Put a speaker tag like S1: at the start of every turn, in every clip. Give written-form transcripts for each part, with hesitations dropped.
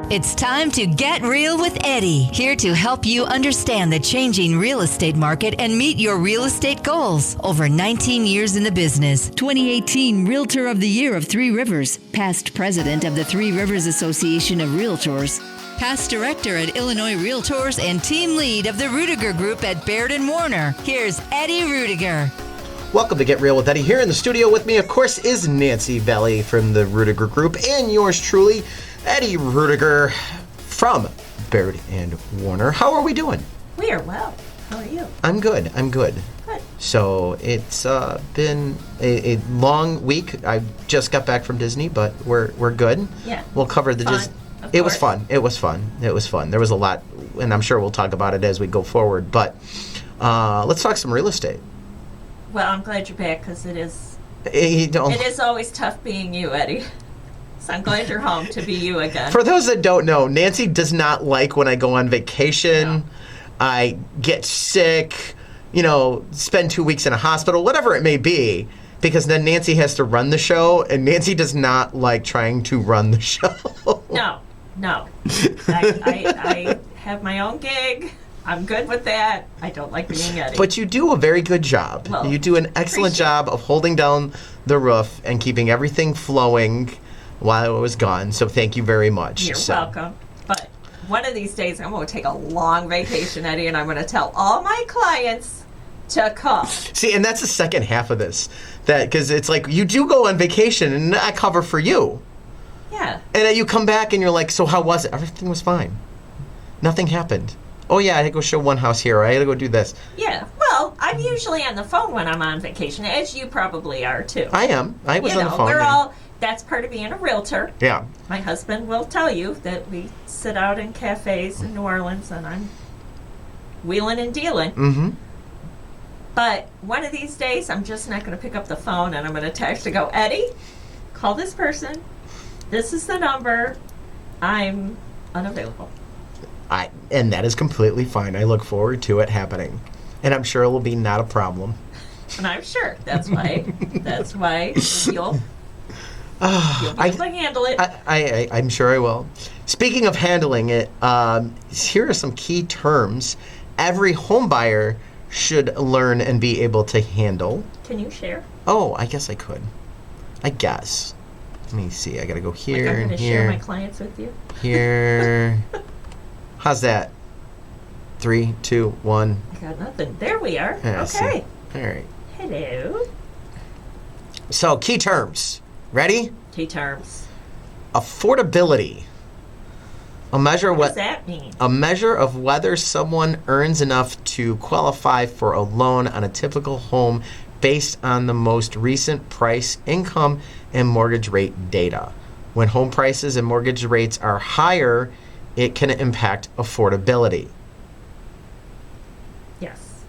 S1: It's time to get real with Eddie, here to help you understand the changing real estate market and meet your real estate goals. Over 19 years in the business. 2018 Realtor of the Year of Three Rivers, past president of the Three Rivers Association of Realtors, past director at Illinois Realtors and team lead of the Ruettiger Group at Baird & Warner. Here's Eddie Ruettiger.
S2: Welcome to Get Real with Eddie. Here in the studio with me, of course, is Nancy Belli from the Ruettiger Group and yours truly, Eddie Ruettiger from Baird & Warner. How are we doing?
S3: We are well. How are you?
S2: I'm good.
S3: Good.
S2: So it's been a long week. I just got back from Disney, but we're good.
S3: Yeah.
S2: We'll cover the Disney. It was fun. There was a lot, and I'm sure we'll talk about it as we go forward. But let's talk some real estate.
S3: Well, I'm glad you're back because it is always tough being you, Eddie. So I'm glad you're home to be you again.
S2: For those that don't know, Nancy does not like when I go on vacation.
S3: No.
S2: I get sick, spend 2 weeks in a hospital, whatever it may be, because then Nancy has to run the show, and Nancy does not like trying to run the show.
S3: No. I have my own gig. I'm good with that. I don't like being Eddie.
S2: But you do a very good job.
S3: Well,
S2: you do an excellent job of holding down the roof and keeping everything flowing while I was gone. So thank you very much.
S3: You're welcome. But one of these days, I'm going to take a long vacation, Eddie, and I'm going to tell all my clients to come.
S2: See, and that's the second half of this. Because it's like you do go on vacation and I cover for you.
S3: Yeah.
S2: And then you come back and you're like, so how was it? Everything was fine. Nothing happened. Oh, yeah, I had to go show one house here. I had to go do this.
S3: Yeah. Well, I'm usually on the phone when I'm on vacation, as you probably are, too.
S2: I am. I was on the phone.
S3: That's part of being a realtor.
S2: Yeah.
S3: My husband will tell you that we sit out in cafes in New Orleans and I'm wheeling and dealing.
S2: Mm-hmm.
S3: But one of these days, I'm just not going to pick up the phone and I'm going to text and go, Eddie, call this person. This is the number. I'm unavailable.
S2: And that is completely fine. I look forward to it happening. And I'm sure it will be not a problem.
S3: And I'm sure. That's why you'll be able to handle it.
S2: I'm sure I will. Speaking of handling it, here are some key terms every home buyer should learn and be able to handle.
S3: Can you share?
S2: Oh, I guess I could. I guess. Let me see. I got to go here
S3: I'm
S2: and
S3: going to
S2: here.
S3: share my clients with you.
S2: Here. How's that? 3, 2, 1.
S3: I got nothing. There we are.
S2: Yeah,
S3: okay.
S2: All right.
S3: Hello.
S2: So, key terms. Ready?
S3: Key terms.
S2: Affordability.
S3: What does that mean?
S2: A measure of whether someone earns enough to qualify for a loan on a typical home based on the most recent price, income, and mortgage rate data. When home prices and mortgage rates are higher, it can impact affordability.
S3: Yes.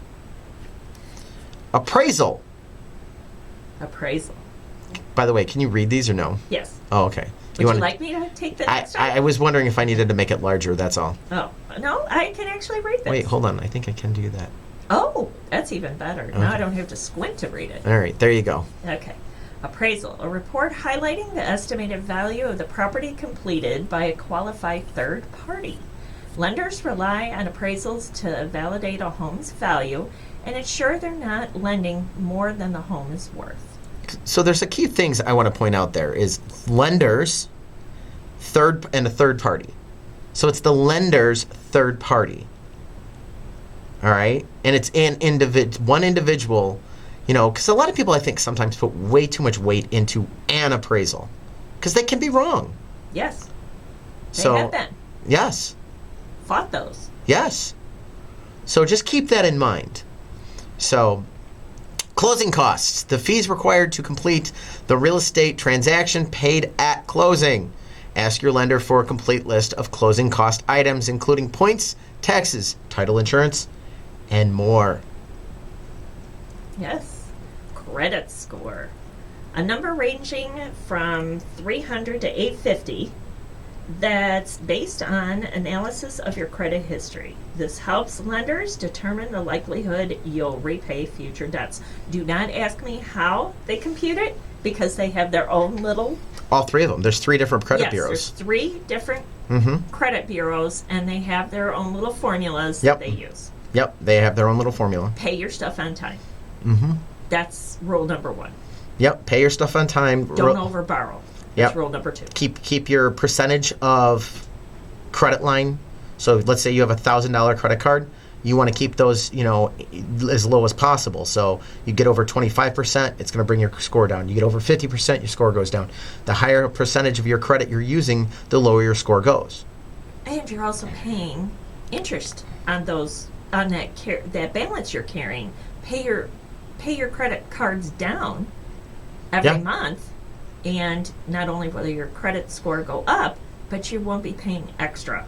S2: Appraisal. By the way, can you read these or no?
S3: Yes.
S2: Oh, okay.
S3: Would you like me to take the next one?
S2: I was wondering if I needed to make it larger, that's all.
S3: Oh, no, I can actually read this.
S2: Wait, hold on. I think I can do that.
S3: Oh, that's even better.
S2: Okay.
S3: Now I don't have to squint to read it.
S2: All right, there you go.
S3: Okay. Appraisal, a report highlighting the estimated value of the property completed by a qualified third party. Lenders rely on appraisals to validate a home's value and ensure they're not lending more than the home is worth.
S2: So there's a key things I want to point out there is lenders, and a third party. So it's the lender's third party. All right? And it's one individual. Because a lot of people, I think, sometimes put way too much weight into an appraisal. Because they can be wrong.
S3: Yes. They have been.
S2: Yes.
S3: Fought those.
S2: Yes. So just keep that in mind. So, closing costs. The fees required to complete the real estate transaction paid at closing. Ask your lender for a complete list of closing cost items, including points, taxes, title insurance, and more.
S3: Yes. Credit score. A number ranging from 300 to 850 that's based on analysis of your credit history. This helps lenders determine the likelihood you'll repay future debts. Do not ask me how they compute it because they have their own little...
S2: All three of them. There's 3 different credit bureaus.
S3: There's 3 different credit bureaus, and they have their own little formulas
S2: Yep.
S3: that they use.
S2: Yep, they have their own little formula.
S3: Pay your stuff on time.
S2: Mm-hmm.
S3: That's rule number 1.
S2: Yep, pay your stuff on time.
S3: Don't overborrow. That's rule number 2.
S2: Keep your percentage of credit line. So let's say you have $1,000 credit card. You want to keep those, as low as possible. So you get over 25%, it's going to bring your score down. You get over 50%, your score goes down. The higher percentage of your credit you're using, the lower your score goes.
S3: And you're also paying interest on that balance you're carrying. Pay your credit cards down every month, and not only will your credit score go up, but you won't be paying extra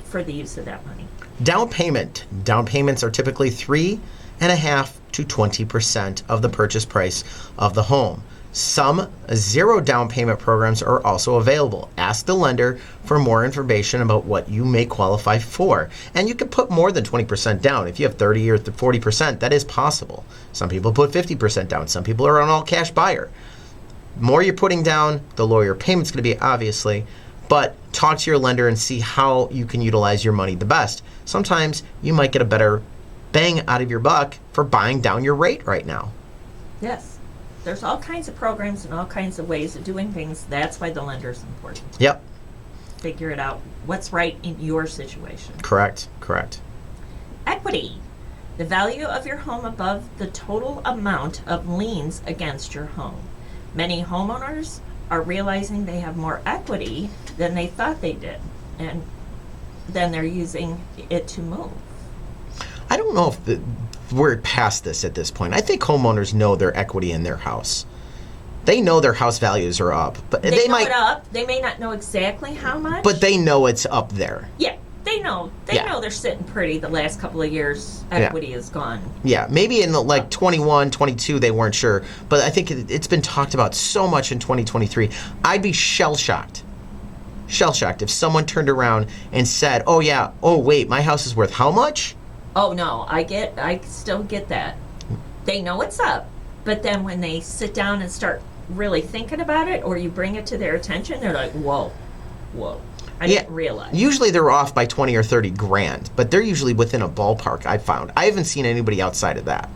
S3: for the use of that money.
S2: Down payments are typically 3.5% to 20% of the purchase price of the home. Some zero down payment programs are also available. Ask the lender for more information about what you may qualify for. And you can put more than 20% down. If you have 30 or 40%, that is possible. Some people put 50% down. Some people are an all cash buyer. More you're putting down, the lower your payment's going to be, obviously. But talk to your lender and see how you can utilize your money the best. Sometimes you might get a better bang out of your buck for buying down your rate right now.
S3: Yes. There's all kinds of programs and all kinds of ways of doing things. That's why the lender's important.
S2: Yep.
S3: Figure it out. What's right in your situation.
S2: Correct.
S3: Equity. The value of your home above the total amount of liens against your home. Many homeowners are realizing they have more equity than they thought they did, and then they're using it to move.
S2: I don't know if we're past this at this point. I think homeowners know their equity in their house. They know their house values are up, but they
S3: know
S2: might
S3: it up. They may not know exactly how much,
S2: but they know it's up there.
S3: Yeah, they know. They know they're sitting pretty. The last couple of years, equity is gone.
S2: Yeah, maybe in 21, 22, they weren't sure, but I think it's been talked about so much in 2023. I'd be shell-shocked if someone turned around and said, oh wait, my house is worth how much?
S3: Oh no, I still get that. They know it's up, but then when they sit down and start really thinking about it, or you bring it to their attention, they're like, whoa, I didn't realize.
S2: Usually they're off by 20 or 30 grand, but they're usually within a ballpark, I've found. I haven't seen anybody outside of that.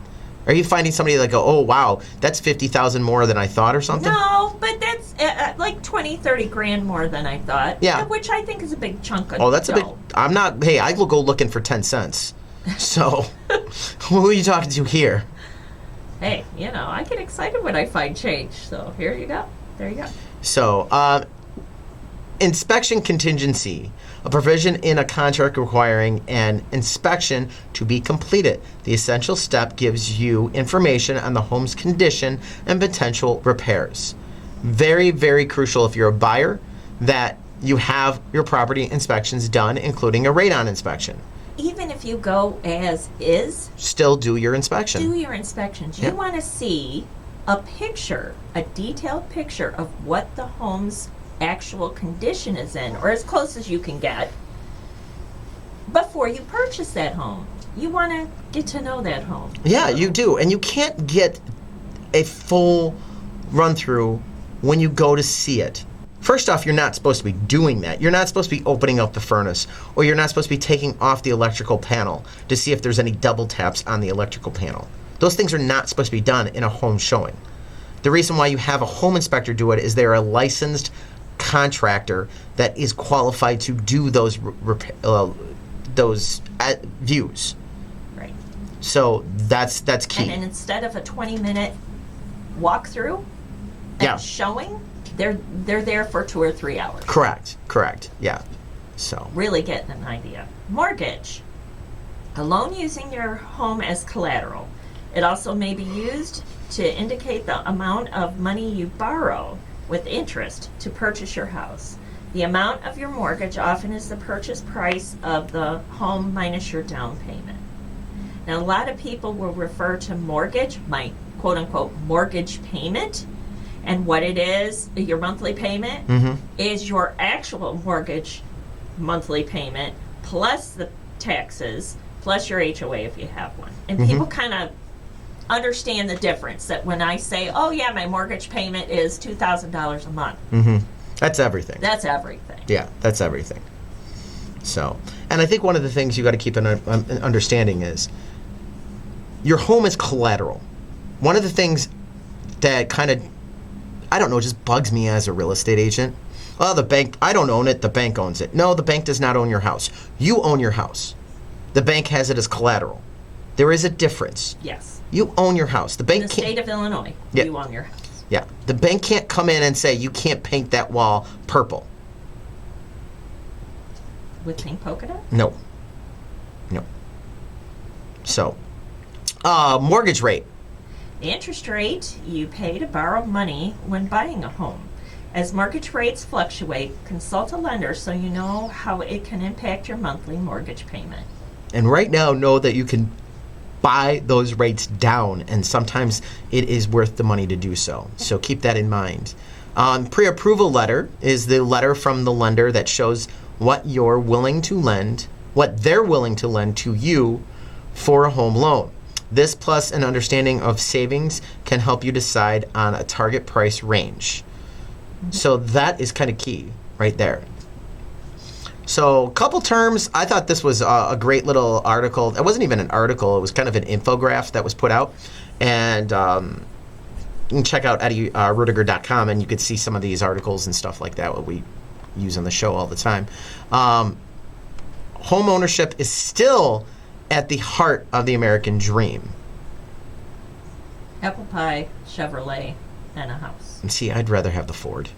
S2: Are you finding somebody like, oh wow, that's 50,000 more than I thought or something?
S3: No, but that's like 20, 30 grand more than I thought.
S2: Yeah.
S3: Which I think is a big chunk of
S2: that's
S3: dough.
S2: I will go looking for 10 cents. So, who are you talking to here?
S3: Hey, I get excited when I find change. So here you go. There you go.
S2: So, inspection contingency, a provision in a contract requiring an inspection to be completed. The essential step gives you information on the home's condition and potential repairs. Very, very crucial if you're a buyer that you have your property inspections done, including a radon inspection.
S3: Even if you go as is,
S2: still do your inspection.
S3: Do your inspections. You want to see a detailed picture of what the home's actual condition is in, or as close as you can get, before you purchase that home. You want to get to know that home.
S2: Yeah, you do. And you can't get a full run-through when you go to see it. First off, you're not supposed to be doing that. You're not supposed to be opening up the furnace, or you're not supposed to be taking off the electrical panel to see if there's any double taps on the electrical panel. Those things are not supposed to be done in a home showing. The reason why you have a home inspector do it is they're a licensed contractor that is qualified to do those views.
S3: Right.
S2: So that's key.
S3: And instead of a 20-minute walkthrough and showing, they're there for 2 or 3 hours.
S2: Correct. Yeah. So
S3: really getting an idea. Mortgage. A loan using your home as collateral. It also may be used to indicate the amount of money you borrow with interest to purchase your house. The amount of your mortgage often is the purchase price of the home minus your down payment. Now, a lot of people will refer to mortgage, my quote-unquote mortgage payment, and what it is, your monthly payment, is your actual mortgage monthly payment plus the taxes plus your HOA if you have one. And people kind of understand the difference, that when I say, oh yeah, my mortgage payment is $2,000 a month.
S2: That's everything.
S3: That's everything.
S2: Yeah, that's everything. So, and I think one of the things you got to keep an understanding is your home is collateral. One of the things that kind of, I don't know, just bugs me as a real estate agent. Well, the bank, I don't own it, the bank owns it. No, the bank does not own your house. You own your house. The bank has it as collateral. There is a difference.
S3: Yes.
S2: You own your house. The bank
S3: In the
S2: can't,
S3: state of Illinois,
S2: Yeah.
S3: you own your house.
S2: yeah, the bank can't come in and say you can't paint that wall purple.
S3: With pink polka dot?
S2: No. So, mortgage rate.
S3: The interest rate you pay to borrow money when buying a home. As mortgage rates fluctuate, consult a lender so you know how it can impact your monthly mortgage payment.
S2: And right now, know that you can buy those rates down, and sometimes it is worth the money to do so. So keep that in mind. Pre-approval letter is the letter from the lender that shows what you're willing to lend, what they're willing to lend to you for a home loan. This plus an understanding of savings can help you decide on a target price range. So that is kind of key right there. So a couple terms, I thought this was a great little article. It wasn't even an article, it was kind of an infograph that was put out. And you can check out Ruettiger.com and you could see some of these articles and stuff like that, what we use on the show all the time. Home ownership is still at the heart of the American dream.
S3: Apple pie, Chevrolet, and a house.
S2: And see, I'd rather have the Ford.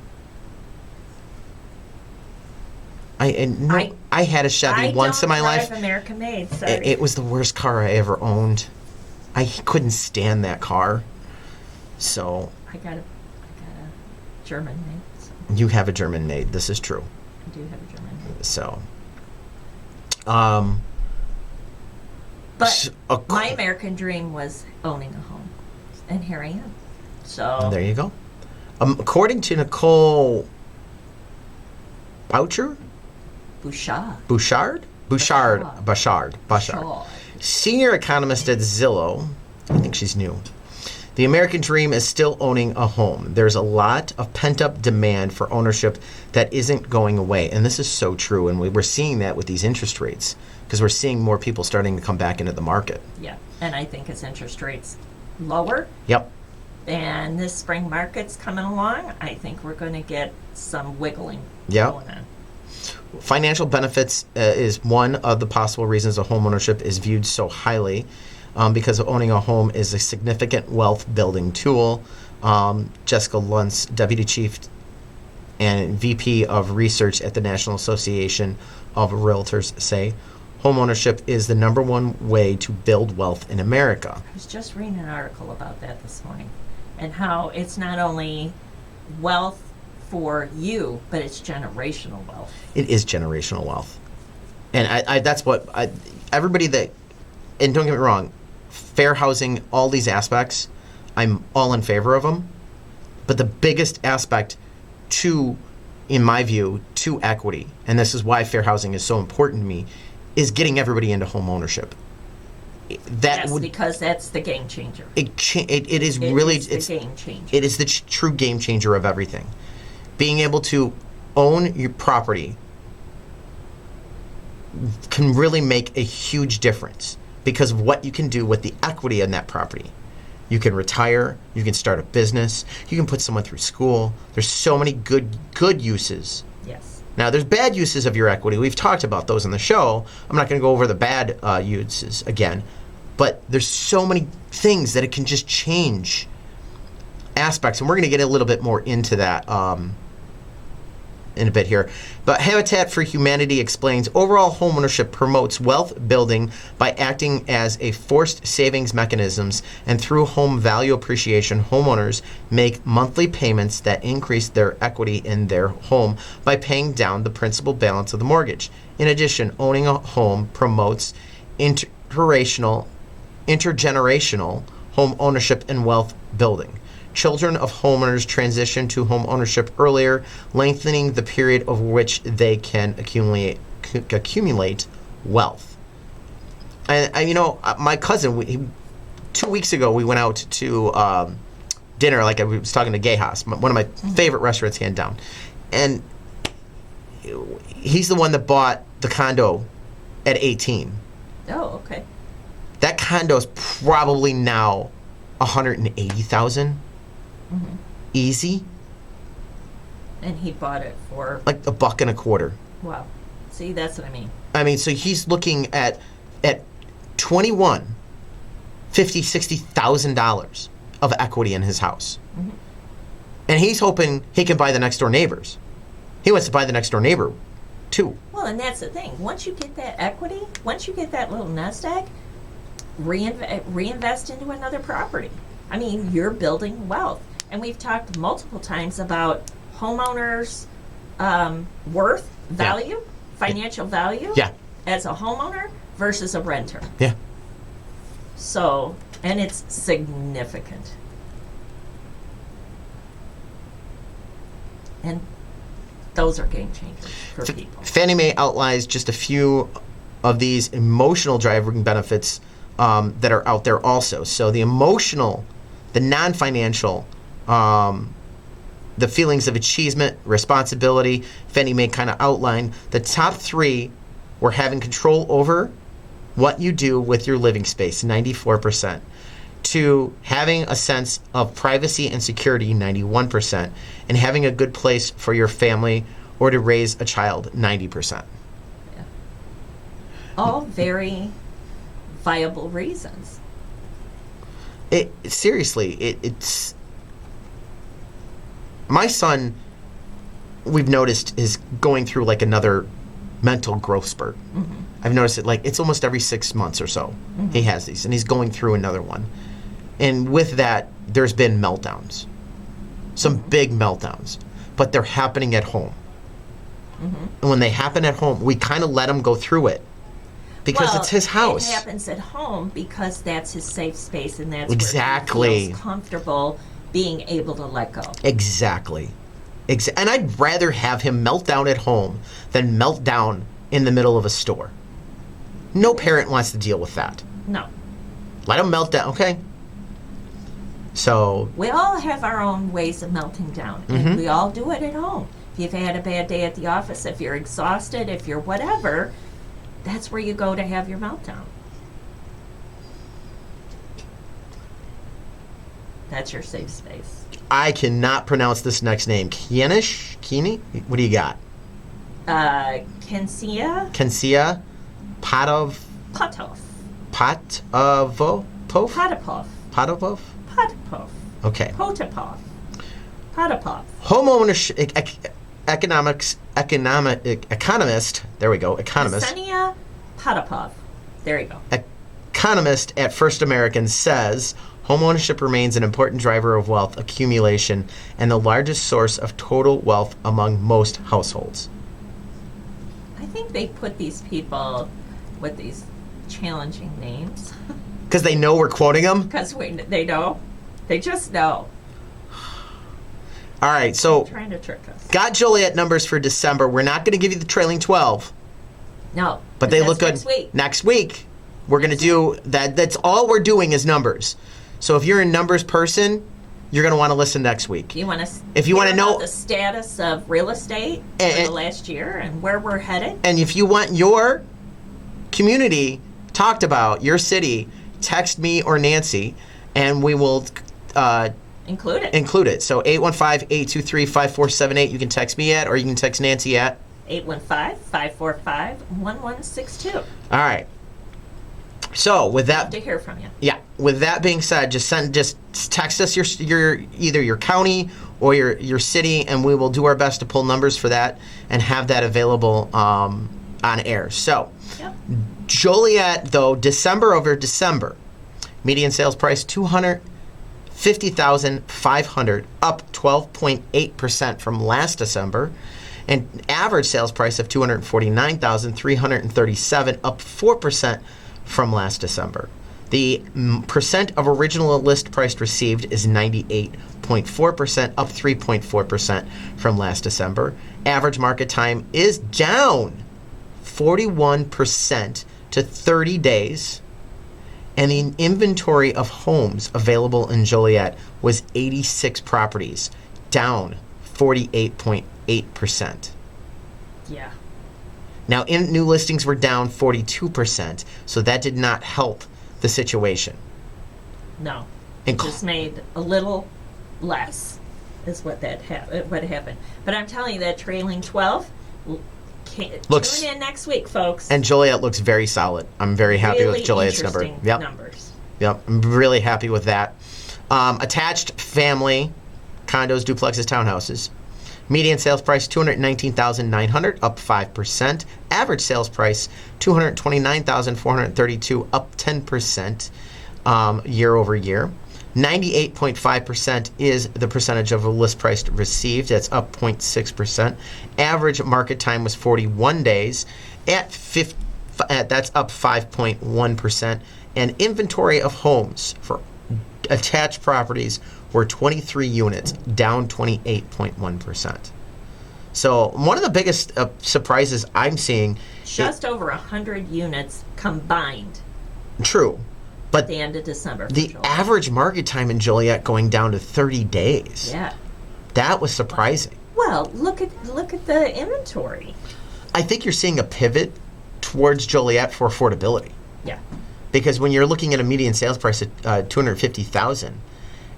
S2: I had a Chevy once in my life.
S3: I don't drive American made, sorry.
S2: It was the worst car I ever owned. I couldn't stand that car. So
S3: I got a German made. So
S2: you have a German made. This is true.
S3: I do have a German made.
S2: So,
S3: But my American dream was owning a home, and here I am. So
S2: there you go. According to Nicole Bouchard, senior economist at Zillow, I think she's new. The American dream is still owning a home. There's a lot of pent-up demand for ownership that isn't going away. And this is so true. And we're seeing that with these interest rates because we're seeing more people starting to come back into the market.
S3: Yeah. And I think as interest rates lower,
S2: yep,
S3: and this spring market's coming along, I think we're going to get some wiggling
S2: yep.
S3: going on.
S2: Financial benefits is one of the possible reasons a home ownership is viewed so highly. Because owning a home is a significant wealth building tool. Jessica Luntz, Deputy Chief and VP of Research at the National Association of Realtors, say home ownership is the number one way to build wealth in America.
S3: I was just reading an article about that this morning and how it's not only wealth for you, but it's generational wealth.
S2: It is generational wealth. And I that's what everybody that, and don't get me wrong, fair housing, all these aspects, I'm all in favor of them. But the biggest aspect to, in my view, to equity, and this is why fair housing is so important to me, is getting everybody into home ownership.
S3: Because that's the game changer.
S2: It's the
S3: game changer.
S2: It is the true game changer of everything. Being able to own your property can really make a huge difference because of what you can do with the equity in that property. You can retire, you can start a business, you can put someone through school. There's so many good uses.
S3: Yes.
S2: Now, there's bad uses of your equity. We've talked about those on the show. I'm not going to go over the bad uses again, but there's so many things that it can just change aspects, and we're going to get a little bit more into that in a bit here. But Habitat for Humanity explains overall homeownership promotes wealth building by acting as a forced savings mechanisms, and through home value appreciation, homeowners make monthly payments that increase their equity in their home by paying down the principal balance of the mortgage. In addition, owning a home promotes intergenerational home ownership and wealth building. Children of homeowners transition to home ownership earlier, lengthening the period over which they can accumulate wealth. And my cousin, 2 weeks ago, we went out to dinner, like I was talking to Gay Haas, one of my favorite restaurants, hand down. And he's the one that bought the condo at 18.
S3: Oh, okay.
S2: That condo's probably now 180,000.
S3: Mm-hmm.
S2: Easy.
S3: And he bought it for,
S2: Like $1.25.
S3: wow. See, that's what I mean.
S2: I mean, so he's looking at 21, $50,000-$60,000 of equity in his house.
S3: Mm-hmm.
S2: And he's hoping he can buy the next door neighbors. He wants to buy the next door neighbor too.
S3: Well, and that's the thing. Once you get that equity, once you get that little nest egg, reinvest into another property. I mean, you're building wealth. And we've talked multiple times about homeowners' worth, value, financial value
S2: Yeah.
S3: as a homeowner versus a renter.
S2: Yeah.
S3: So, and it's significant. And those are game changers for people.
S2: Fannie Mae outlines just a few of these emotional driving benefits that are out there also. So the emotional, the non-financial, the feelings of achievement, responsibility, Fannie Mae kind of outlined. The top three were having control over what you do with your living space, 94%. To having a sense of privacy and security, 91%. And having a good place for your family or to raise a child, 90%.
S3: Yeah. All very viable reasons.
S2: It's my son, we've noticed, is going through like another mental growth spurt.
S3: Mm-hmm.
S2: I've noticed it like it's almost every 6 months or so.
S3: Mm-hmm.
S2: He has these, and he's going through another one. And with that, there's been meltdowns, some big meltdowns, but they're happening at home.
S3: Mm-hmm.
S2: And when they happen at home, we kind of let him go through it because it's his house.
S3: It happens at home because that's his safe space, and that's
S2: Exactly.
S3: where he feels comfortable being able to let go.
S2: Exactly. And I'd rather have him melt down at home than melt down in the middle of a store. No parent wants to deal with that.
S3: No.
S2: Let him melt down, okay? So,
S3: We all have our own ways of melting down,
S2: Mm-hmm.
S3: and we all do it at home. If you've had a bad day at the office, if you're exhausted, if you're whatever, that's where you go to have your meltdown. That's your safe space.
S2: I cannot pronounce this next name. Kini? What do you got?
S3: Kensia
S2: Kensia Potov
S3: Potov.
S2: Potapov?
S3: Potapov.
S2: Potapov?
S3: Potapov.
S2: Okay.
S3: Potapov. Potapov.
S2: Homeownership economist. There we go. Economist.
S3: Ksenia Potapov. There you go.
S2: Economist at First American says homeownership remains an important driver of wealth accumulation and the largest source of total wealth among most households.
S3: I think they put these people with these challenging names
S2: Because they know we're quoting them?
S3: because they know. They just know.
S2: All right, so
S3: Trying to trick us.
S2: got Joliet numbers for December. We're not going to give you the trailing 12,
S3: No.
S2: but they
S3: that's
S2: look good.
S3: Next week.
S2: Next week, we're going to do that. That's all we're doing is numbers. So if you're a numbers person, you're going to want to listen next week.
S3: You want to
S2: If you wanna know-
S3: the status of real estate for the last year and where we're headed,
S2: And if you want your community talked about, your city, text me or Nancy, and we will
S3: include it.
S2: include it. So 815-823-5478. You can text me at, or you can text Nancy at.
S3: 815-545-1162.
S2: All right. So with that,
S3: To hear from you.
S2: yeah. With that being said, just text us your either your county or your city, and we will do our best to pull numbers for that and have that available on air. So
S3: Yep.
S2: Joliet, though, December over December, median sales price $250,500, up 12.8% from last December, and average sales price of $249,337, up 4% from last December. The percent of original list price received is 98.4%, up 3.4% from last December. Average market time is down 41% to 30 days. And the inventory of homes available in Joliet was 86 properties, down 48.8%.
S3: Yeah.
S2: Now, new listings were down 42%, so that did not help the situation.
S3: No.
S2: And
S3: It just made a little less is what what happened. But I'm telling you, that trailing 12, tune in next week, folks.
S2: And Joliet looks very solid. I'm very happy with Joliet's number.
S3: Numbers.
S2: Yep, I'm really happy with that. Attached family condos, duplexes, townhouses. Median sales price $219,900, up 5%. Average sales price $229,432, up 10% year over year. 98.5% is the percentage of a list price received. That's up 0.6%. Average market time was 41 days. That's up 5.1%. And inventory of homes for attached properties were 23 units, down 28.1%. So one of the biggest surprises I'm seeing...
S3: Just over 100 units combined.
S2: True. But
S3: at the end of December.
S2: The average market time in Joliet going down to 30 days.
S3: Yeah.
S2: That was surprising.
S3: Well, look at the inventory.
S2: I think you're seeing a pivot towards Joliet for affordability.
S3: Yeah.
S2: Because when you're looking at a median sales price of $250,000,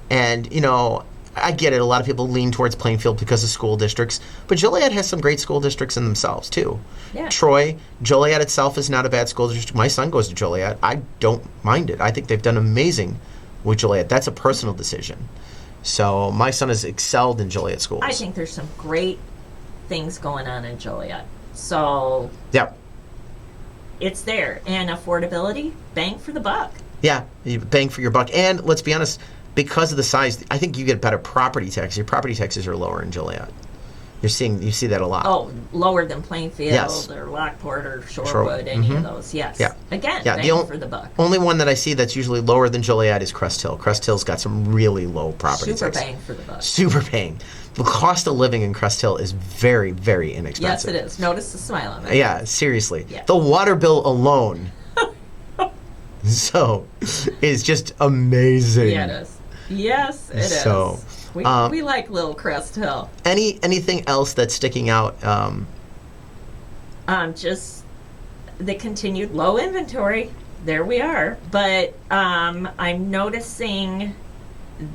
S2: and, you know, I get it, a lot of people lean towards Plainfield because of school districts, but Joliet has some great school districts in themselves, too.
S3: Yeah.
S2: Troy, Joliet itself is not a bad school district. My son goes to Joliet. I don't mind it. I think they've done amazing with Joliet. That's a personal decision. So my son has excelled in Joliet schools.
S3: I think there's some great things going on in Joliet. So...
S2: Yeah.
S3: It's there. And affordability, bang for the buck.
S2: Yeah, you bang for your buck. And let's be honest, because of the size, I think you get better property tax. Your property taxes are lower in Joliet. You see that a lot.
S3: Oh, lower than Plainfield
S2: yes.
S3: or Lockport or Shorewood, any of those. Yes.
S2: Yeah.
S3: Again,
S2: yeah,
S3: bang for the buck.
S2: Only one that I see that's usually lower than Joliet is Crest Hill. Crest Hill's got some really low property
S3: Super
S2: tax.
S3: Bang for the buck.
S2: Super bang. The cost of living in Crest Hill is very, very inexpensive.
S3: Yes, it is. Notice the smile on it.
S2: Yeah, seriously.
S3: Yeah.
S2: The water bill alone is just amazing.
S3: Yeah, it is. Yes, it is. We like Little Crest Hill.
S2: Anything else that's sticking out?
S3: Just the continued low inventory. There we are. But I'm noticing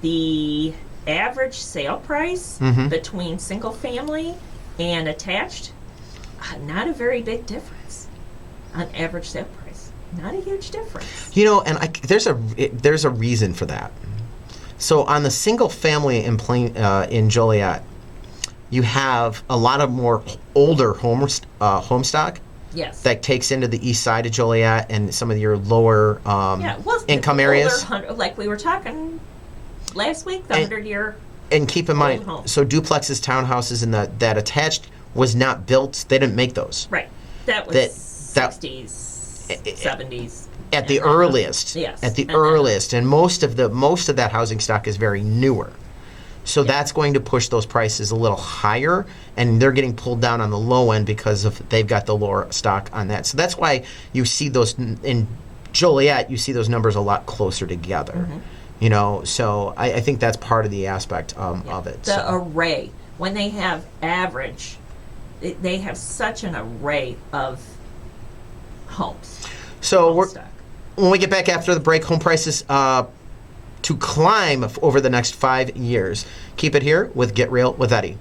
S3: the average sale price between single family and attached, not a very big difference on average sale price. Not a huge difference.
S2: You know, and there's a reason for that. So on the single family in Joliet, you have a lot of more older home stock.
S3: Yes.
S2: That takes into the east side of Joliet and some of your lower income areas.
S3: Like we were talking last week, the 100-year.
S2: And keep in mind,
S3: home.
S2: So duplexes, townhouses, and that attached was not built. They didn't make those.
S3: Right. That was 60s, 70s.
S2: At the earliest.
S3: Yes.
S2: At the earliest. And most of that housing stock is very newer. So that's going to push those prices a little higher, and they're getting pulled down on the low end because they've got the lower stock on that. So that's why you see those in Joliet. You see those numbers a lot closer together. You know, so I think that's part of the aspect of it.
S3: The array, when they have average, they have such an array of homes.
S2: So when we get back after the break, home prices to climb over the next 5 years. Keep it here with Get Real with Eddie.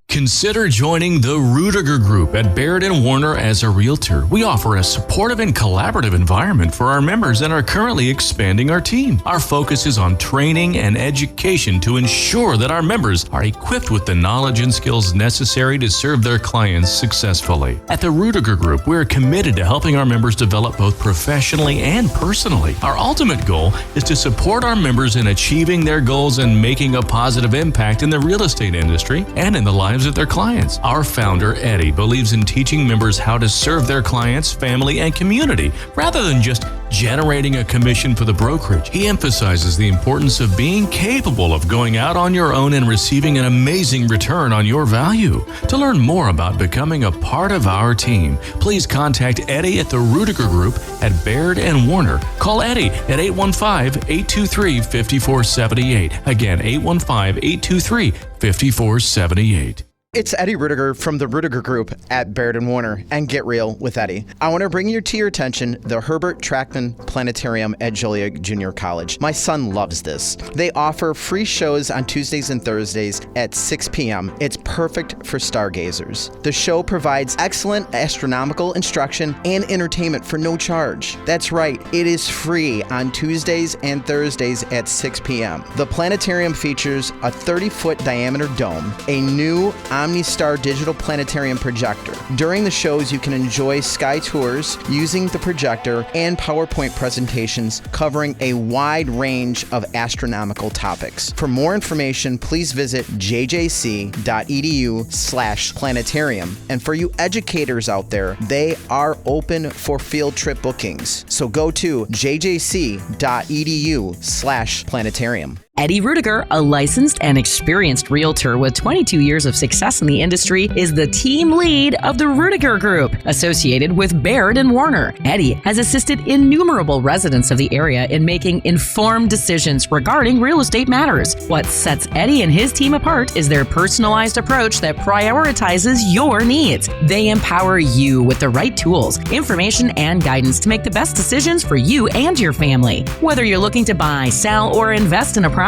S4: Consider joining the Ruettiger Group at Baird & Warner as a realtor. We offer a supportive and collaborative environment for our members and are currently expanding our team. Our focus is on training and education to ensure that our members are equipped with the knowledge and skills necessary to serve their clients successfully. At the Ruettiger Group, we're committed to helping our members develop both professionally and personally. Our ultimate goal is to support our members in achieving their goals and making a positive impact in the real estate industry and in the lives of their clients. Our founder, Eddie, believes in teaching members how to serve their clients, family, and community rather than just generating a commission for the brokerage. He emphasizes the importance of being capable of going out on your own and receiving an amazing return on your value. To learn more about becoming a part of our team, please contact Eddie at the Ruettiger Group at Baird & Warner. Call Eddie at 815-823-5478. Again, 815-823-5478.
S5: It's Eddie Ruettiger from the Ruettiger Group at Baird & Warner and Get Real with Eddie. I want to bring to your attention the Herbert Trackman Planetarium at Joliet Junior College. My son loves this. They offer free shows on Tuesdays and Thursdays at 6 p.m. It's perfect for stargazers. The show provides excellent astronomical instruction and entertainment for no charge. That's right, it is free on Tuesdays and Thursdays at 6 p.m. The planetarium features a 30-foot diameter dome, a new OmniStar digital planetarium projector. During the shows, you can enjoy sky tours using the projector and PowerPoint presentations covering a wide range of astronomical topics. For more information, please visit jjc.edu/planetarium. And for you educators out there, they are open for field trip bookings. So go to jjc.edu/planetarium.
S6: Eddie Ruettiger, a licensed and experienced realtor with 22 years of success in the industry, is the team lead of the Ruettiger Group, associated with Baird & Warner. Eddie has assisted innumerable residents of the area in making informed decisions regarding real estate matters. What sets Eddie and his team apart is their personalized approach that prioritizes your needs. They empower you with the right tools, information, and guidance to make the best decisions for you and your family. Whether you're looking to buy, sell, or invest in a property,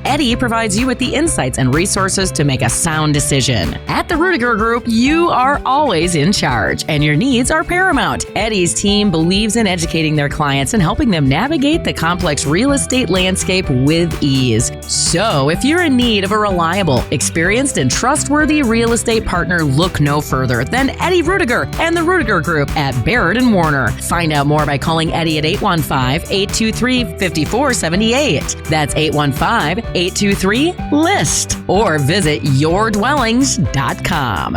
S6: Eddie provides you with the insights and resources to make a sound decision. At the Ruettiger Group, you are always in charge, and your needs are paramount. Eddie's team believes in educating their clients and helping them navigate the complex real estate landscape with ease. So, if you're in need of a reliable, experienced, and trustworthy real estate partner, look no further than Eddie Ruettiger and the Ruettiger Group at Baird & Warner. Find out more by calling Eddie at 815-823-5478. That's 815-823-LIST, or visit yourdwellings.com.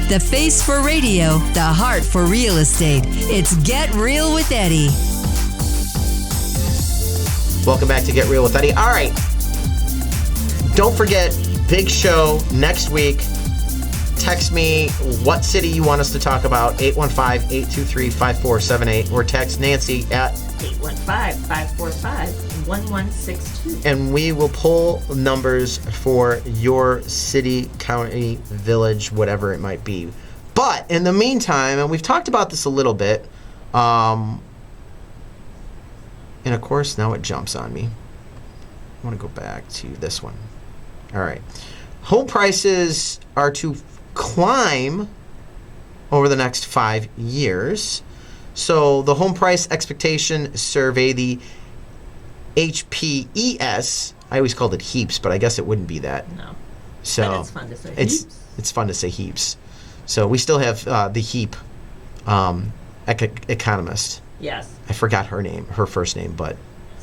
S1: The face for radio, the heart for real estate. It's Get Real with Eddie.
S2: Welcome back to Get Real with Eddie. All right. Don't forget, big show next week. Text me what city you want us to talk about, 815-823-5478, or text Nancy at
S3: 815-545-1162.
S2: and we will pull numbers for your city, county, village, whatever it might be. But in the meantime, and we've talked about this a little bit, and of course now it jumps on me. I want to go back to this one. All right. Home prices are to climb over the next 5 years. So the home price expectation survey, the HPES, I always called it HEAPS, but I guess it wouldn't be that.
S3: No.
S2: So
S3: but it's fun to say heaps.
S2: It's fun to say HEAPS. So we still have the HEAP economist.
S3: Yes.
S2: I forgot her first name, but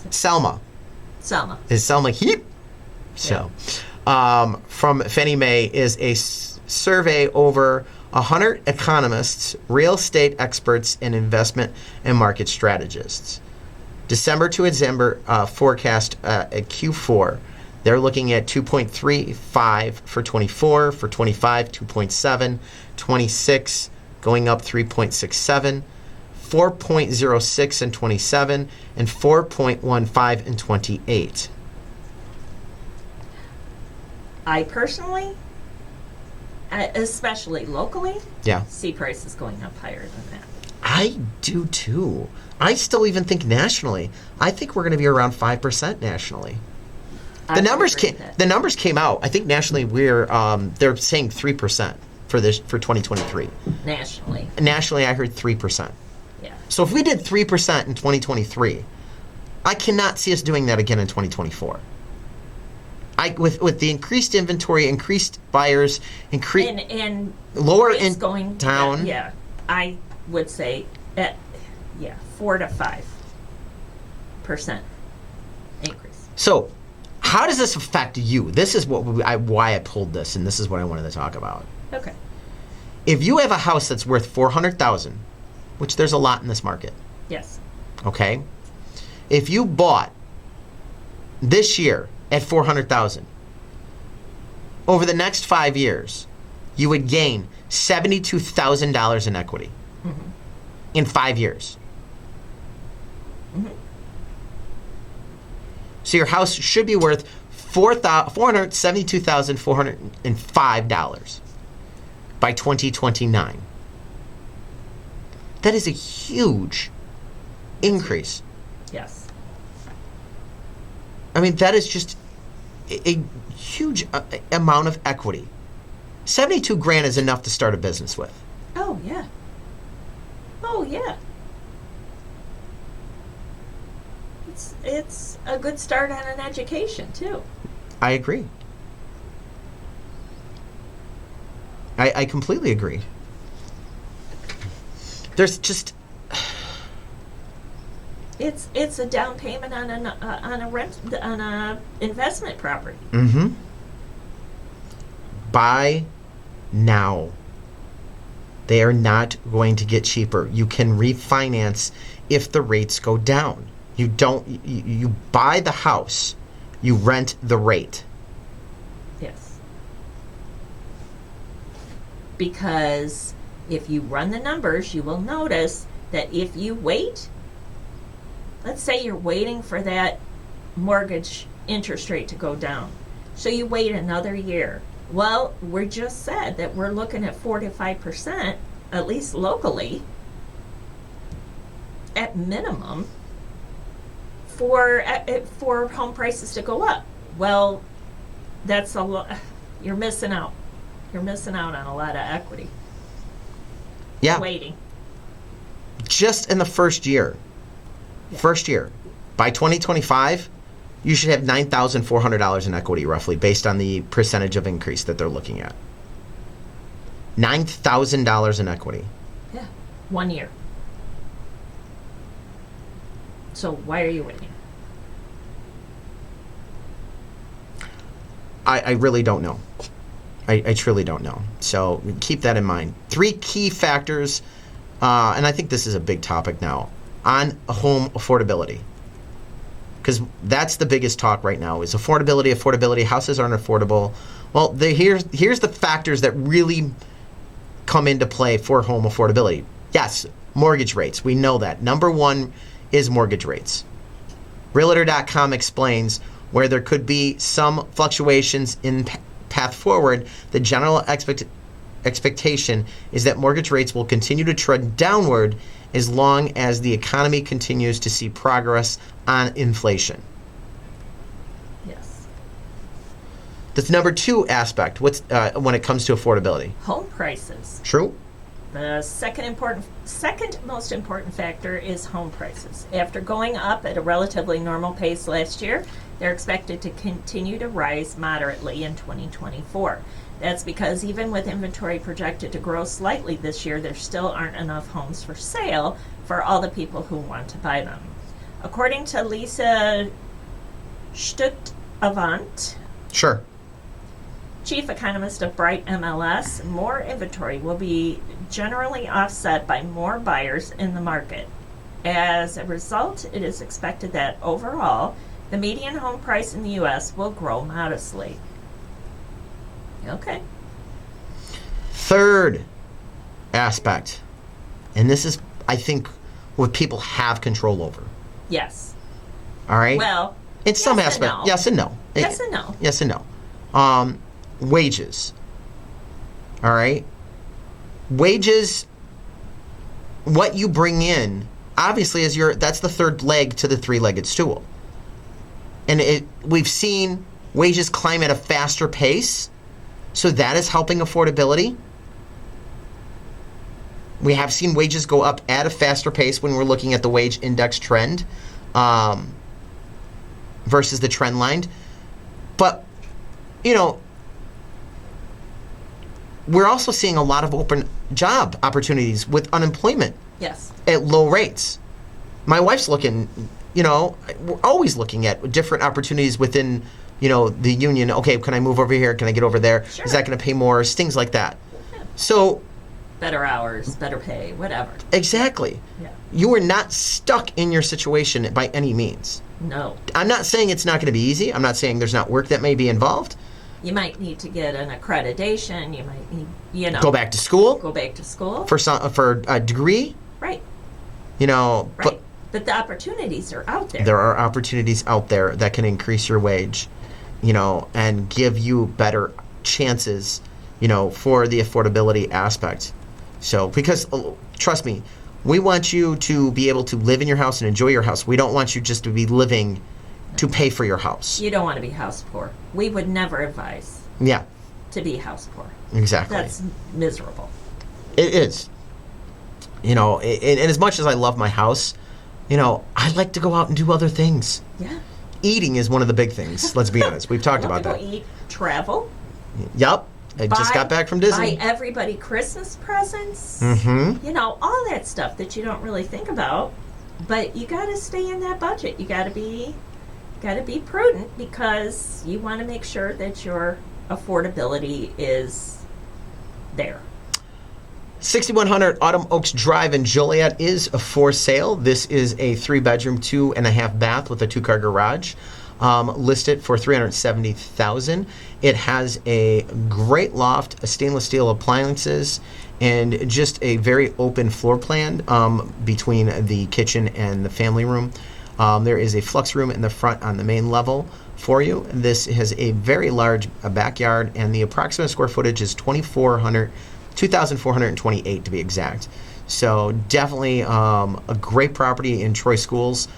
S2: Selma.
S3: Selma.
S2: Is Selma HEAP? So from Fannie Mae is a survey over 100 economists, real estate experts, and investment and market strategists. December to December forecast at Q4. They're looking at 2.35 for 24, for 25, 2.7, 26, going up 3.67, 4.06 in 27, and 4.15 in 28.
S3: I personally, especially locally, see prices going up higher than that.
S2: I do too. I still even think nationally. I think we're going to be around 5% nationally. The numbers came out. I think nationally they're saying 3% for 2023.
S3: Nationally.
S2: Nationally, I heard 3%.
S3: Yeah.
S2: So if we did 3% in 2023, I cannot see us doing that again in 2024. With the increased inventory, increased buyers,
S3: and
S2: lower
S3: in
S2: going down.
S3: Yeah, I would say 4 to 5% increase.
S2: So, how does this affect you? This is why I pulled this, and this is what I wanted to talk about.
S3: Okay.
S2: If you have a house that's worth $400,000, which there's a lot in this market.
S3: Yes.
S2: Okay. If you bought this year at $400,000, over the next 5 years, you would gain $72,000 in equity in 5 years. So your house should be worth $472,405 by 2029. That is a huge increase.
S3: Yes.
S2: I mean, that is just a huge amount of equity. 72 grand is enough to start a business with.
S3: Oh, yeah. Oh, yeah. It's a good start on an education, too.
S2: I agree. I completely agree. There's just...
S3: It's a down payment on a investment property.
S2: Mm-hmm. Buy now. They are not going to get cheaper. You can refinance if the rates go down. You buy the house, you rent the rate.
S3: Yes. Because if you run the numbers, you will notice that if you wait, let's say you're waiting for that mortgage interest rate to go down. So you wait another year. Well, we just said that we're looking at 4 to 5%, at least locally, at minimum, for home prices to go up. Well, that's a lot. You're missing out. You're missing out on a lot of equity.
S2: Yeah.
S3: Waiting.
S2: Just in the first year.
S3: Yeah.
S2: First year. By 2025, you should have $9,400 in equity, roughly, based on the percentage of increase that they're looking at. $9,000 in equity.
S3: Yeah. 1 year. So why are you waiting?
S2: I really don't know. I truly don't know. So keep that in mind. 3 key factors, and I think this is a big topic now, on home affordability. Because that's the biggest talk right now is affordability. Houses aren't affordable. Well, here's the factors that really come into play for home affordability. Yes, mortgage rates. We know that. Number 1 is mortgage rates. Realtor.com explains where there could be some fluctuations in path forward. The general expectation is that mortgage rates will continue to trend downward as long as the economy continues to see progress on inflation.
S3: Yes.
S2: That's number 2 aspect. What's when it comes to affordability?
S3: Home prices.
S2: True.
S3: The second most important factor is home prices. After going up at a relatively normal pace last year, they're expected to continue to rise moderately in 2024. That's because even with inventory projected to grow slightly this year, there still aren't enough homes for sale for all the people who want to buy them. According to Lisa Stutt-Avant,
S2: Sure.
S3: chief economist of Bright MLS, more inventory will be generally offset by more buyers in the market. As a result, it is expected that overall, the median home price in the U.S. will grow modestly. Okay.
S2: Third aspect, and this is, I think, what people have control over.
S3: Yes.
S2: All right?
S3: Well,
S2: in some
S3: yes
S2: aspect,
S3: and no.
S2: yes and no.
S3: Yes and no.
S2: Yes and no. Wages. All right? Wages, what you bring in, obviously, that's the third leg to the 3-legged stool. And we've seen wages climb at a faster pace, so that is helping affordability. We have seen wages go up at a faster pace when we're looking at the wage index trend versus the trend line. But, we're also seeing a lot of open job opportunities with unemployment
S3: Yes.
S2: at low rates. My wife's looking, we're always looking at different opportunities within, the union. Okay, can I move over here? Can I get over there?
S3: Sure.
S2: Is that going to pay more? Things like that.
S3: Yeah.
S2: So,
S3: Better hours, better pay, whatever.
S2: exactly.
S3: Yeah.
S2: You are not stuck in your situation by any means.
S3: No.
S2: I'm not saying it's not going to be easy. I'm not saying there's not work that may be involved.
S3: You might need to get an accreditation. You might need,
S2: Go back to school
S3: Go back to school.
S2: for a degree.
S3: Right.
S2: But
S3: But the opportunities are out there.
S2: there are opportunities out there that can increase your wage. and give you better chances, for the affordability aspect. So, because trust me, we want you to be able to live in your house and enjoy your house. We don't want you just to be living to pay for your house.
S3: You don't want to be house poor. We would never advise to be house poor.
S2: Exactly.
S3: That's miserable.
S2: It is. And as much as I love my house, I like to go out and do other things.
S3: Yeah.
S2: Eating is one of the big things. Let's be honest. We've talked about that.
S3: Eat, travel.
S2: Yep. I just got back from Disney.
S3: Buy everybody Christmas presents.
S2: Mm-hmm.
S3: All that stuff that you don't really think about. But you got to stay in that budget. You got to be prudent because you want to make sure that your affordability is there.
S2: 6100 Autumn Oaks Drive in Joliet is for sale. This is a 3-bedroom, 2.5 bath with a 2-car garage. Listed for $370,000. It has a great loft, a stainless steel appliances, and just a very open floor plan between the kitchen and the family room. There is a flux room in the front on the main level for you. This has a very large backyard, and the approximate square footage is 2,428 to be exact. So definitely a great property in Troy Schools.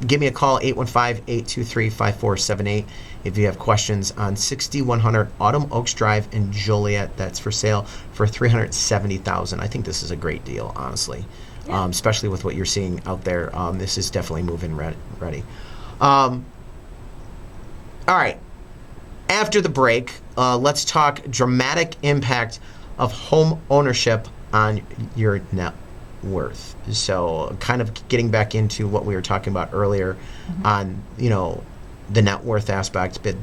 S2: Give me a call, 815-823-5478 if you have questions on 6100 Autumn Oaks Drive in Joliet. That's for sale for $370,000. I think this is a great deal, honestly, especially with what you're seeing out there. This is definitely move-in ready. All right. After the break, let's talk dramatic impact of home ownership on your net worth. So kind of getting back into what we were talking about earlier on, the net worth aspect, but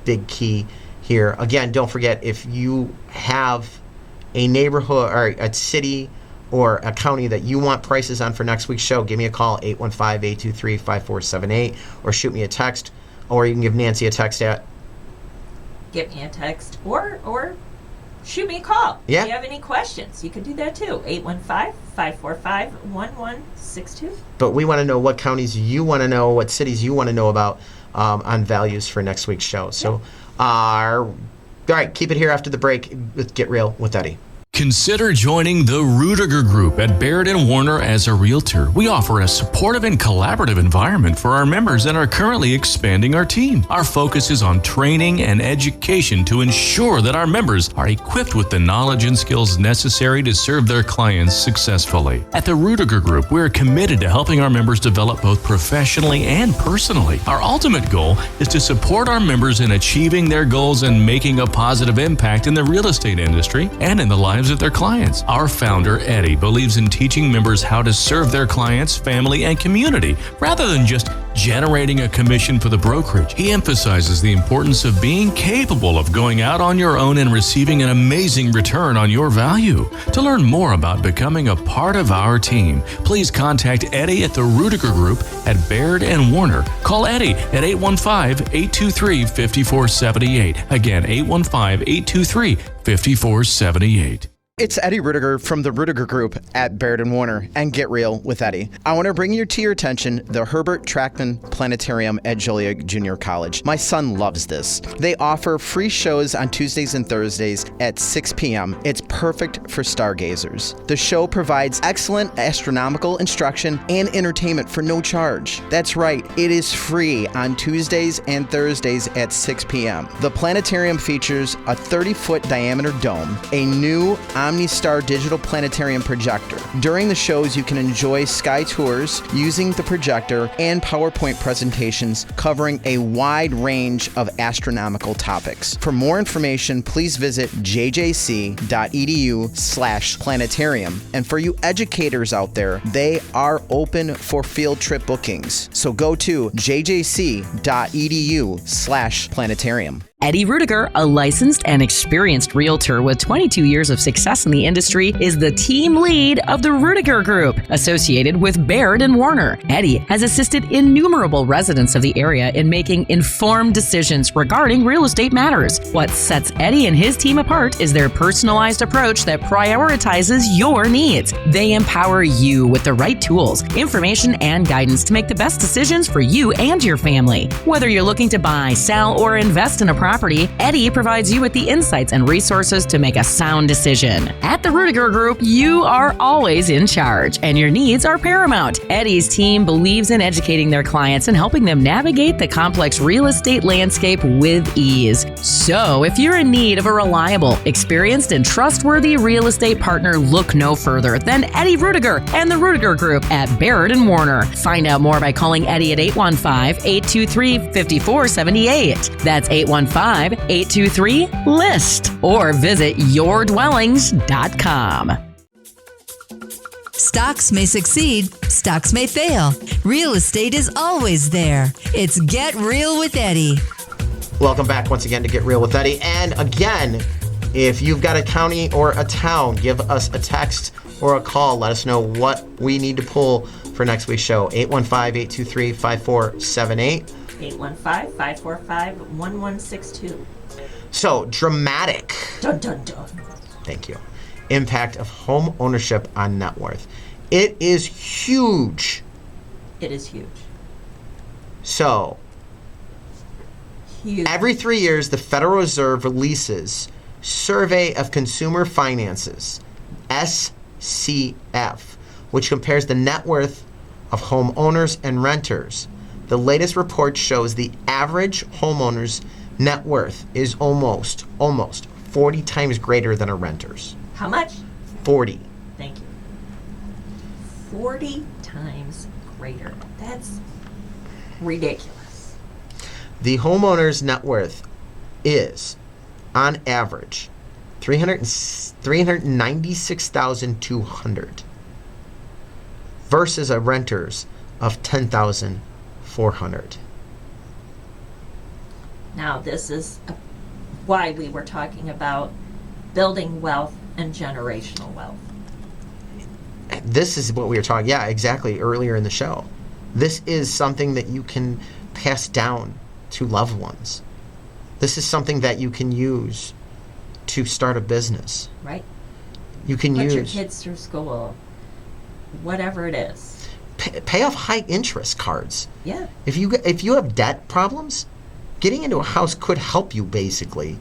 S2: big key here. Again, don't forget, if you have a neighborhood or a city or a county that you want prices on for next week's show, give me a call, 815-823-5478, or shoot me a text, or you can give Nancy a text at.
S3: Give me a text or shoot me a call.
S2: Yeah.
S3: If you have any questions, you can do that too. 815-545-1162.
S2: But we want to know what counties you want to know, what cities you want to know about on values for next week's show. So, all right, keep it here after the break with Get Real with Eddie.
S4: Consider joining the Ruettiger Group at Baird & Warner as a realtor. We offer a supportive and collaborative environment for our members and are currently expanding our team. Our focus is on training and education to ensure that our members are equipped with the knowledge and skills necessary to serve their clients successfully. At the Ruettiger Group, we are committed to helping our members develop both professionally and personally. Our ultimate goal is to support our members in achieving their goals and making a positive impact in the real estate industry and in the lives of their clients. Our founder, Eddie, believes in teaching members how to serve their clients, family, and community rather than just generating a commission for the brokerage. He emphasizes the importance of being capable of going out on your own and receiving an amazing return on your value. To learn more about becoming a part of our team, please contact Eddie at the Ruettiger Group at Baird & Warner. Call Eddie at 815-823-5478. Again, 815-823-5478.
S5: It's Eddie Ruettiger from the Ruettiger Group at Baird & Warner and Get Real with Eddie. I want to bring to your attention the Herbert Trackman Planetarium at Joliet Junior College. My son loves this. They offer free shows on Tuesdays and Thursdays at 6 p.m. It's perfect for stargazers. The show provides excellent astronomical instruction and entertainment for no charge. That's right, it is free on Tuesdays and Thursdays at 6 p.m. The planetarium features a 30-foot diameter dome, a new OmniStar digital planetarium projector. During the shows, you can enjoy sky tours using the projector and PowerPoint presentations covering a wide range of astronomical topics. For more information, please visit jjc.edu/planetarium. And for you educators out there, they are open for field trip bookings. So go to jjc.edu/planetarium.
S6: Eddie Ruettiger, a licensed and experienced realtor with 22 years of success in the industry, is the team lead of the Ruettiger Group, associated with Baird and Warner. Eddie has assisted innumerable residents of the area in making informed decisions regarding real estate matters. What sets Eddie and his team apart is their personalized approach that prioritizes your needs. They empower you with the right tools, information, and guidance to make the best decisions for you and your family. Whether you're looking to buy, sell, or invest in a property, Eddie provides you with the insights and resources to make a sound decision. At the Ruettiger Group, you are always in charge, and your needs are paramount. Eddie's team believes in educating their clients and helping them navigate the complex real estate landscape with ease. So, if you're in need of a reliable, experienced, and trustworthy real estate partner, look no further than Eddie Ruettiger and the Ruettiger Group at Baird and Warner. Find out more by calling Eddie at 815-823-5478. That's 815-823-LIST. Or visit yourdwellings.com.
S1: Stocks may succeed, stocks may fail. Real estate is always there. It's Get Real with Eddie.
S2: Welcome back once again to Get Real with Eddie. And again, if you've got a county or a town, give us a text or a call. Let us know what we need to pull for next week's show. 815-823-5478.
S3: 815-545-1162.
S2: So, dramatic.
S3: Dun, dun, dun.
S2: Thank you. Impact of home ownership on net worth. It is huge.
S3: It is huge.
S2: So,
S3: Huge.
S2: every 3 years, the Federal Reserve releases Survey of Consumer Finances, SCF, which compares the net worth of homeowners and renters. The latest report shows the average homeowner's net worth is almost 40 times greater than a renter's.
S3: How much?
S2: 40.
S3: Thank you. 40 times greater. That's ridiculous.
S2: The homeowner's net worth is, on average, $396,200 versus a renter's of $10,400.
S3: Now, this is why we were talking about building wealth and generational wealth.
S2: This is what we were talking, yeah, exactly, earlier in the show. This is something that you can pass down to loved ones. This is something that you can use to start a business.
S3: Right.
S2: You can
S3: Put
S2: use
S3: your kids through school, whatever it is.
S2: pay off high interest cards.
S3: Yeah.
S2: If you have debt problems, getting into a house could help you basically,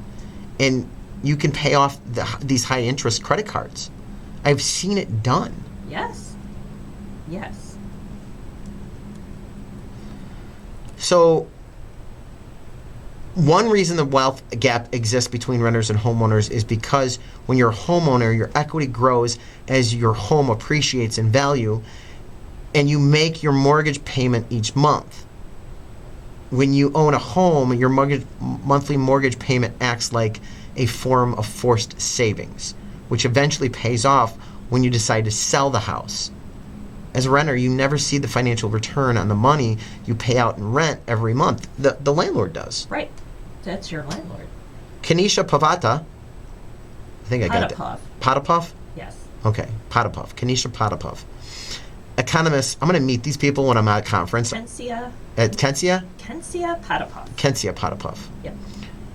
S2: and you can pay off these high interest credit cards. I've seen it done.
S3: Yes. Yes.
S2: So, one reason the wealth gap exists between renters and homeowners is because when you're a homeowner, your equity grows as your home appreciates in value, and you make your mortgage payment each month. When you own a home, your monthly mortgage payment acts like a form of forced savings, which eventually pays off when you decide to sell the house. As a renter, you never see the financial return on the money you pay out in rent every month. The landlord does.
S3: Right. That's your landlord.
S2: Kanisha Pavata, I think I got that.
S3: Potapov.
S2: Potapov?
S3: Yes.
S2: Okay, Potapov. Kanisha Potapov. Economists, I'm going to meet these people when I'm at a conference.
S3: Kensia
S2: Kensia?
S3: Potapov.
S2: Kensia Potapov.
S3: Yep.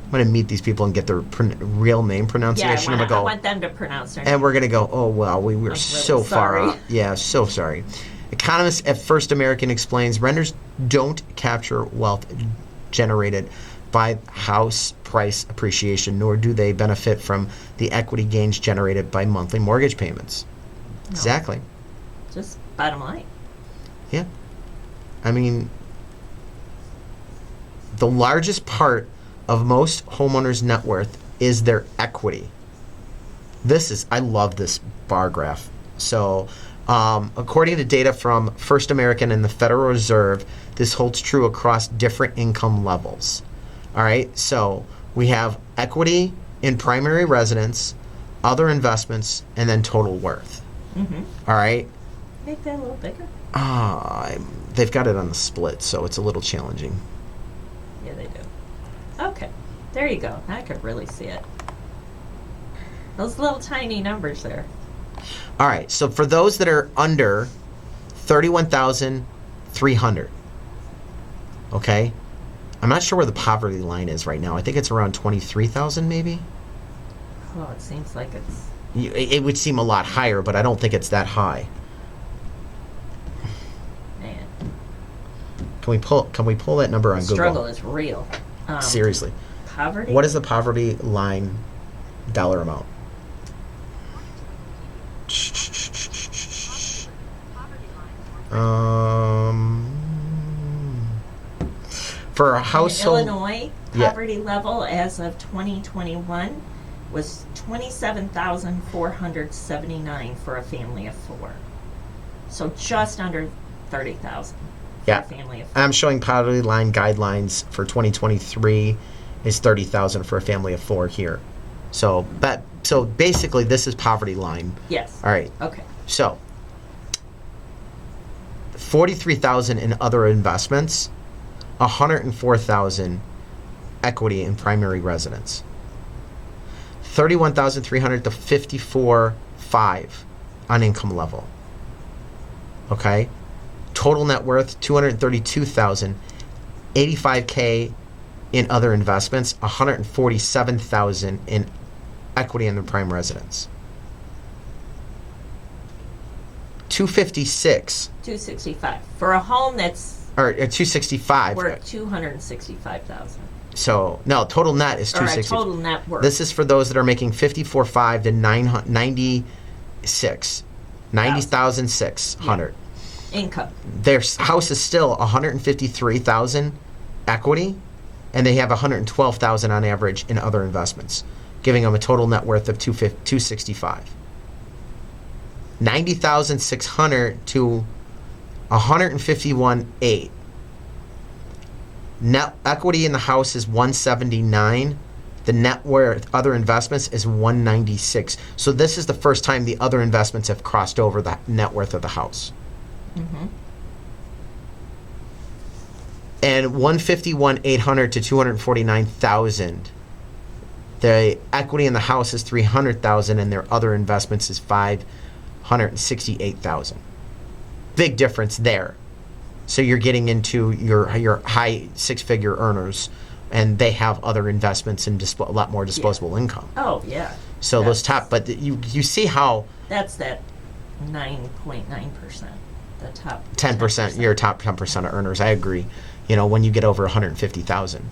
S2: I'm going to meet these people and get their real name
S3: Yeah,
S2: pronunciation.
S3: I want them to pronounce their name.
S2: And we're going to go, oh, well, we were
S3: really
S2: so far
S3: sorry.
S2: out. Yeah, so sorry. Economist at First American explains renters don't capture wealth generated by house price appreciation, nor do they benefit from the equity gains generated by monthly mortgage payments.
S3: No.
S2: Exactly.
S3: Just bottom line.
S2: Yeah. I mean, the largest part of most homeowners' net worth is their equity. I love this bar graph. So, according to data from First American and the Federal Reserve, this holds true across different income levels. All right, so we have equity in primary residence, other investments, and then total worth.
S3: Mm-hmm.
S2: All right?
S3: Make that a little bigger.
S2: They've got it on the split, so it's a little challenging.
S3: Yeah, they do. Okay. There you go. I could really see it. Those little tiny numbers there.
S2: All right, so for those that are under 31,300, okay? I'm not sure where the poverty line is right now. I think it's around 23,000 maybe.
S3: Oh, it seems like it's...
S2: It would seem a lot higher, but I don't think it's that high.
S3: Man.
S2: Can we pull that number on Google?
S3: Struggle is real.
S2: Seriously.
S3: Poverty?
S2: What is the poverty line dollar amount? For a household...
S3: In Illinois, poverty level as of 2021 was 27,479 for a family of 4. So just under 30,000 for a family of 4.
S2: I'm showing poverty line guidelines for 2023 is 30,000 for a family of 4 here. So basically this is poverty line.
S3: Yes.
S2: All right.
S3: Okay.
S2: So 43,000 in other investments, 104,000 equity in primary residence. 31,300 to 54,500 on income level. Okay? Total net worth 232,000, 85K in other investments, 147,000 in equity in the prime residence.
S3: 265 for a home that's
S2: 265
S3: worth 265,000.
S2: So no, total net is
S3: Or
S2: 260.
S3: total net worth.
S2: This is for those that are making 54.5 to 90,600
S3: income.
S2: Their house is still 153,000 equity, and they have 112,000 on average in other investments, giving them a total net worth of 265. 90,600 to 151.8. Net equity in the house is 179. The net worth other investments is 196. So this is the first time the other investments have crossed over the net worth of the house.
S3: Mm-hmm.
S2: And 151,800 to 249,000. The equity in the house is 300,000, and their other investments is 568,000. Big difference there. So you're getting into your high six-figure earners, and they have other investments and a lot more disposable income.
S3: Oh yeah.
S2: So those top, but you see how
S3: that's that 9.9%. The top
S2: 10%, your top 10% of earners. I agree. You know, when you get over 150,000.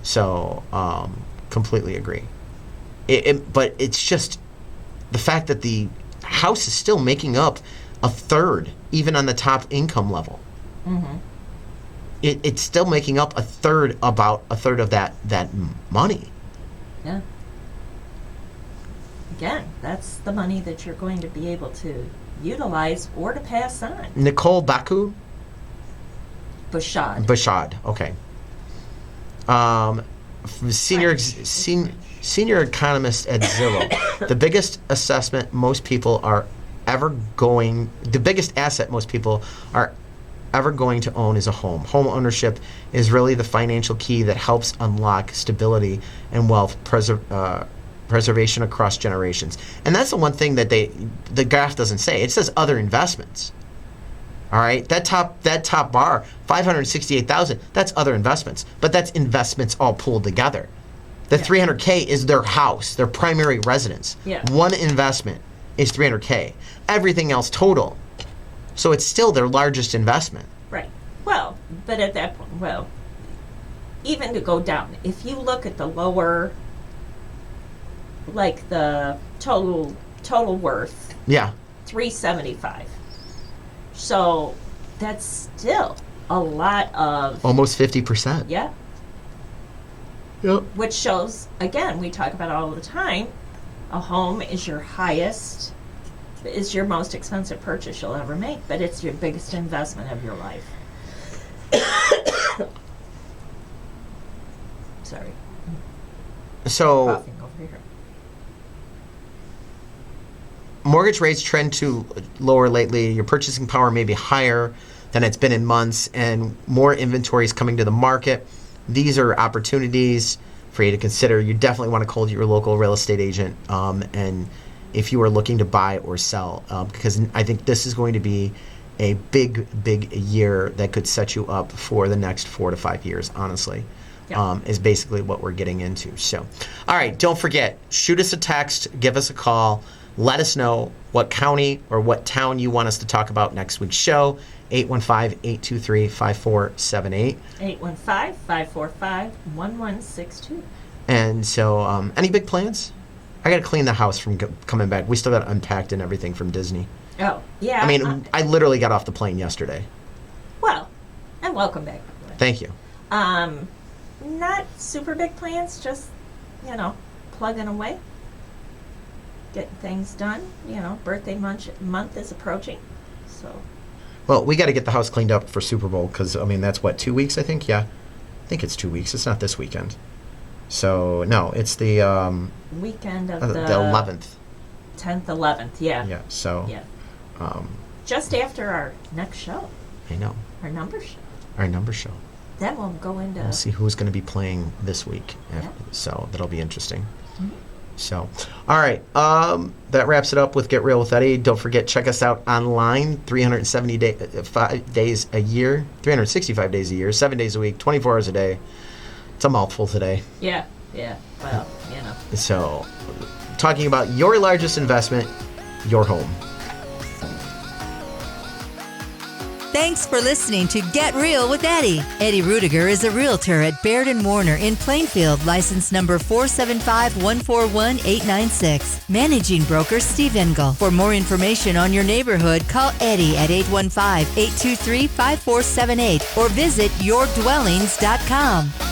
S2: So completely agree. But it's just the fact that the house is still making up a third, even on the top income level.
S3: Mm-hmm.
S2: It's still making up about a third of that money.
S3: Yeah. Again, that's the money that you're going to be able to utilize or to pass on.
S2: Nicole Baku?
S3: Bashad.
S2: Okay. Senior economist at Zillow. The biggest asset most people are ever going to own is a home. Home ownership is really the financial key that helps unlock stability and wealth preservation across generations. And that's the one thing that the graph doesn't say. It says other investments. All right, that top bar, 568,000. That's other investments, but that's investments all pulled together. The 300K is their house, their primary residence.
S3: Yeah.
S2: One investment is 300K. Everything else total. So it's still their largest investment.
S3: Right. Well, but at that point, even to go down, if you look at the lower, like the total worth, 375. So that's still a lot of
S2: almost 50%.
S3: Yeah.
S2: Yep.
S3: Which shows, again, we talk about it all the time, a home is your most expensive purchase you'll ever make, but it's your biggest investment of your life. Sorry.
S2: So
S3: Coughing over here.
S2: mortgage rates trend to lower lately. Your purchasing power may be higher than it's been in months, and more inventory is coming to the market. These are opportunities for you to consider. You definitely want to call your local real estate agent, and if you are looking to buy or sell, because I think this is going to be a big year that could set you up for the next 4 to 5 years, honestly.
S3: Yeah.
S2: Is basically what we're getting into. So, all right, don't forget, shoot us a text, give us a call, let us know what county or what town you want us to talk about next week's show. 815-823-5478.
S3: 815-545-1162.
S2: And so, any big plans? I got to clean the house from coming back. We still got unpacked and everything from Disney.
S3: Oh, yeah.
S2: I mean, I literally got off the plane yesterday.
S3: Well, and welcome back.
S2: Thank you.
S3: Not super big plans, just, plugging away. Getting things done. Birthday month is approaching. So.
S2: Well, we got to get the house cleaned up for Super Bowl because, that's what, 2 weeks, I think? Yeah. I think it's 2 weeks. It's not this weekend. So, no, it's the...
S3: weekend of
S2: the 11th.
S3: 10th, 11th, yeah.
S2: Yeah, so...
S3: Yeah. Just after our next show.
S2: I know.
S3: Our number show.
S2: Our number show.
S3: Then we'll go into...
S2: We'll see who's going to be playing this week.
S3: Yeah.
S2: So, that'll be interesting.
S3: Mm-hmm.
S2: So, all right. That wraps it up with Get Real with Eddie. Don't forget, check us out online 365 days a year, 365 days a year, 7 days a week, 24 hours a day. It's a mouthful today.
S3: Yeah. Well,
S2: So, talking about your largest investment, your home.
S1: Thanks for listening to Get Real with Eddie. Eddie Ruettiger is a realtor at Baird & Warner in Plainfield, license number 475141896. Managing broker Steve Engel. For more information on your neighborhood, call Eddie at 815-823-5478 or visit yourdwellings.com.